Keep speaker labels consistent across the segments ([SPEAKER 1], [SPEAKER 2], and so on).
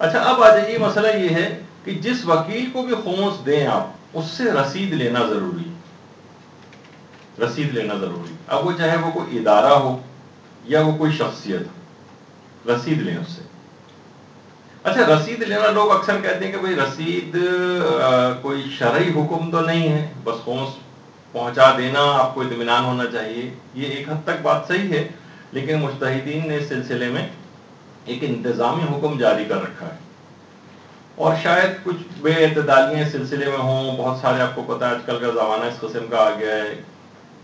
[SPEAKER 1] اچھا اب آ جائیے، مسئلہ یہ ہے کہ جس وکیل کو بھی خمس دیں آپ، اس سے رسید لینا ضروری، رسید لینا ضروری، اب وہ چاہے وہ کوئی ادارہ ہو یا وہ کوئی شخصیت ہو، رسید لیں اس سے۔ اچھا رسید لینا، لوگ اکثر کہتے ہیں کہ بھئی رسید کوئی شرعی حکم تو نہیں ہے، بس خمس پہنچا دینا آپ کو اطمینان ہونا چاہیے، یہ ایک حد تک بات صحیح ہے، لیکن مجتہدین نے اس سلسلے میں ایک انتظامی حکم جاری کر رکھا ہے، اور شاید کچھ بے اعتدالیاں اس سلسلے میں ہوں۔ بہت سارے، آپ کو پتہ ہے آج کل کا زمانہ اس قسم کا آ گیا ہے،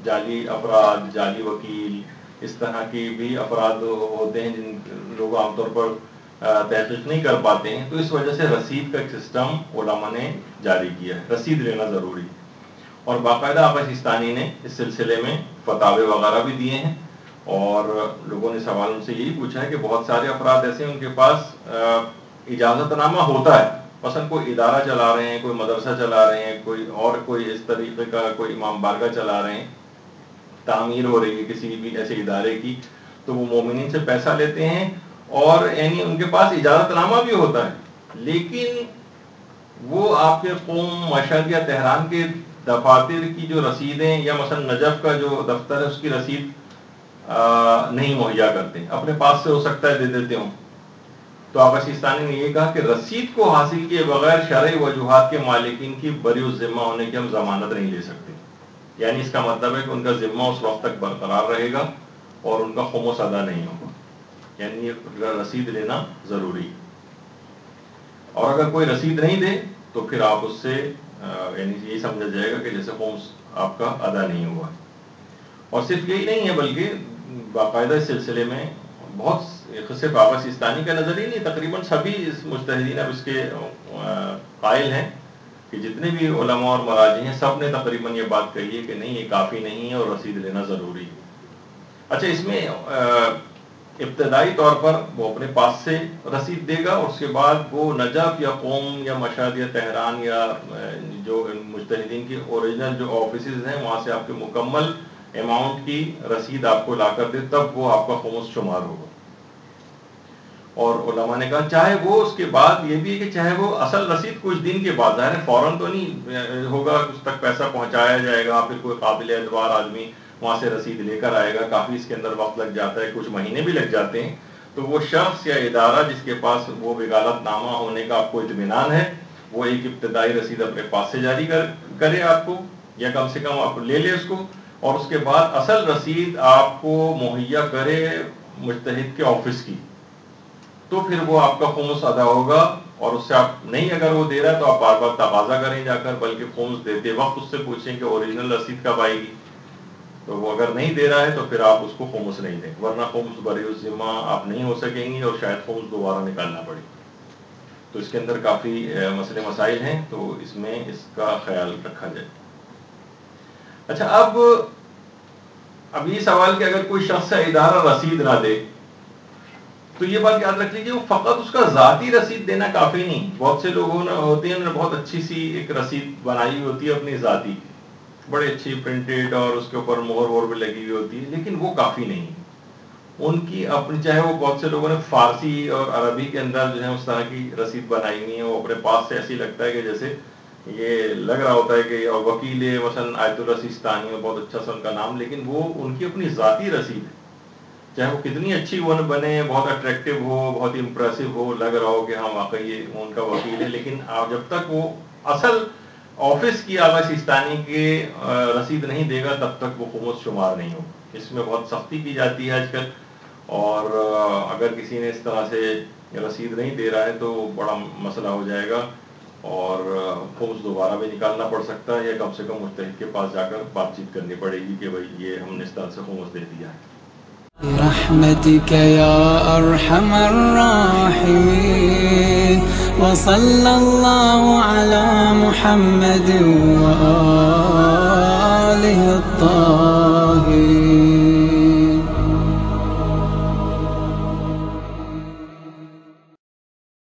[SPEAKER 1] جعلی افراد، جعلی وکیل، اس طرح کی بھی افراد ہوتے ہیں جن لوگ عام طور پر تحقیق نہیں کر پاتے ہیں، تو اس وجہ سے رسید کا ایک سسٹم علماء نے جاری کیا ہے، رسید لینا ضروری، اور باقاعدہ آقا سیستانی نے اس سلسلے میں فتاوے وغیرہ بھی دیے ہیں، اور لوگوں نے سوال ان سے یہی پوچھا ہے کہ بہت سارے افراد ایسے ہیں ان کے پاس اجازت نامہ ہوتا ہے، مثلا کوئی ادارہ چلا رہے ہیں، کوئی مدرسہ چلا رہے ہیں، کوئی اس طریقے کا کوئی امام بارگاہ چلا رہے ہیں، تعمیر ہو رہی ہے کسی بھی ایسے ادارے کی، تو وہ مومنین سے پیسہ لیتے ہیں، اور یعنی ان کے پاس اجازت نامہ بھی ہوتا ہے، لیکن وہ آپ کے قم، مشہد یا تہران کے دفاتر کی جو رسیدیں، یا مثلا نجف کا جو دفتر ہے اس کی رسید نہیں مہیا کرتے، اپنے پاس سے ہو سکتا ہے دے دیتے ہوں، تو آقا سیستانی نے یہ کہا کہ رسید کو حاصل کیے بغیر شرعی وجوہات کے مالکین کی بری الذمہ ہونے کی ہم ضمانت نہیں لے سکتے، یعنی اس کا مطلب ہے کہ ان کا ذمہ اس وقت تک برقرار رہے گا اور ان کا خمس ادا نہیں ہوگا، یعنی رسید لینا ضروری، اور اگر کوئی رسید نہیں دے تو پھر آپ اس سے یعنی یہی سمجھا جائے گا کہ جیسے خمس آپ کا ادا نہیں ہوا۔ اور صرف یہی نہیں ہے بلکہ باقاعدہ اس سلسلے میں بہت، صرف آقا سیستانی کا نظر ہی نہیں، تقریباً سبھی اس مجتہدین اب اس کے قائل ہیں کہ جتنے بھی علماء اور مراجع ہیں سب نے تقریباً یہ بات کہی ہے کہ نہیں، یہ کافی نہیں ہے اور رسید لینا ضروری ہے۔ اچھا اس میں ابتدائی طور پر وہ اپنے پاس سے رسید دے گا، اور اس کے بعد وہ نجف یا قم یا مشہد یا تہران یا جو مجتہدین کی اوریجنل جو آفیسز ہیں وہاں سے آپ کے مکمل اماؤنٹ کی رسید آپ کو لا کر دے، تب وہ آپ کا خمس شمار ہوگا۔ اور علماء نے کہا چاہے وہ اس کے بعد یہ بھی ہے کہ چاہے وہ اصل رسید کچھ دن کے بعد، ظاہر ہے فوراً تو نہیں ہوگا، اس تک پیسہ پہنچایا جائے گا، پھر کوئی قابل اعتبار آدمی وہاں سے رسید لے کر آئے گا، کافی اس کے اندر وقت لگ جاتا ہے، کچھ مہینے بھی لگ جاتے ہیں، تو وہ شخص یا ادارہ جس کے پاس وہ وکالت نامہ ہونے کا آپ کو اطمینان ہے، وہ ایک ابتدائی رسید اپنے پاس سے جاری کرے آپ کو، یا کم سے کم آپ لے لے اس کو، اور اس کے بعد اصل رسید آپ کو مہیا کرے مجتہد کے آفس کی، تو پھر وہ آپ کا خمس ادا ہوگا، اور اس سے آپ نہیں، اگر وہ دے رہا ہے تو آپ بار بار تقاضا کریں جا کر، بلکہ خمس دیتے وقت اس سے پوچھیں کہ اوریجنل رسید کب آئے گی، تو وہ اگر نہیں دے رہا ہے تو پھر آپ اس کو خمس نہیں دیں، ورنہ خمس بری الذمہ آپ نہیں ہو سکیں گی، اور شاید خمس دوبارہ نکالنا پڑے، تو اس کے اندر کافی مسئلے مسائل ہیں، تو اس میں اس کا خیال رکھا جائے۔ اچھا اب یہ سوال کہ اگر کوئی شخص یا ادارہ رسید نہ دے، تو یہ بات یاد رکھ لیجیے وہ فقط اس کا ذاتی رسید دینا کافی نہیں، بہت سے لوگوں نے ہوتے ہیں انہوں نے بہت اچھی سی ایک رسید بنائی ہوئی ہوتی ہے اپنی ذاتی، بڑے اچھی پرنٹڈ، اور اس کے اوپر مہر وہر بھی لگی ہوئی ہوتی ہے، لیکن وہ کافی نہیں، ان کی اپنی، چاہے وہ بہت سے لوگوں نے فارسی اور عربی کے اندر جو ہے اس طرح کی رسید بنائی ہوئی ہے، وہ اپنے پاس سے ایسی لگتا ہے کہ جیسے یہ لگ رہا ہوتا ہے کہ وکیل مثلا آیت السیستانی ہے، بہت اچھا سا ان کا نام، لیکن وہ ان کی اپنی ذاتی رسید ہے، چاہے وہ کتنی اچھی وہ بنے، بہت اٹریکٹیو ہو، بہت امپریسو ہو، لگ رہا ہو کہ ہاں واقعی یہ ان کا وکیل ہے، لیکن جب تک وہ اصل آفس کی آقا سیستانی کی رسید نہیں دے گا تب تک وہ خمس شمار نہیں ہوگا۔ اس میں بہت سختی کی جاتی ہے آج کل، اور اگر کسی نے اس طرح سے رسید نہیں دے رہا ہے تو بڑا مسئلہ ہو جائے گا، اور خمس دوبارہ بھی نکالنا پڑ سکتا ہے، یا کم سے کم مجتہد کے پاس جا کر بات چیت کرنی پڑے گی کہ بھائی یہ ہم نے اس طرح سے خمس دے دیا ہے۔
[SPEAKER 2] برحمتك يا أرحم الراحمين وصلى الله على محمد وآله الطاهرين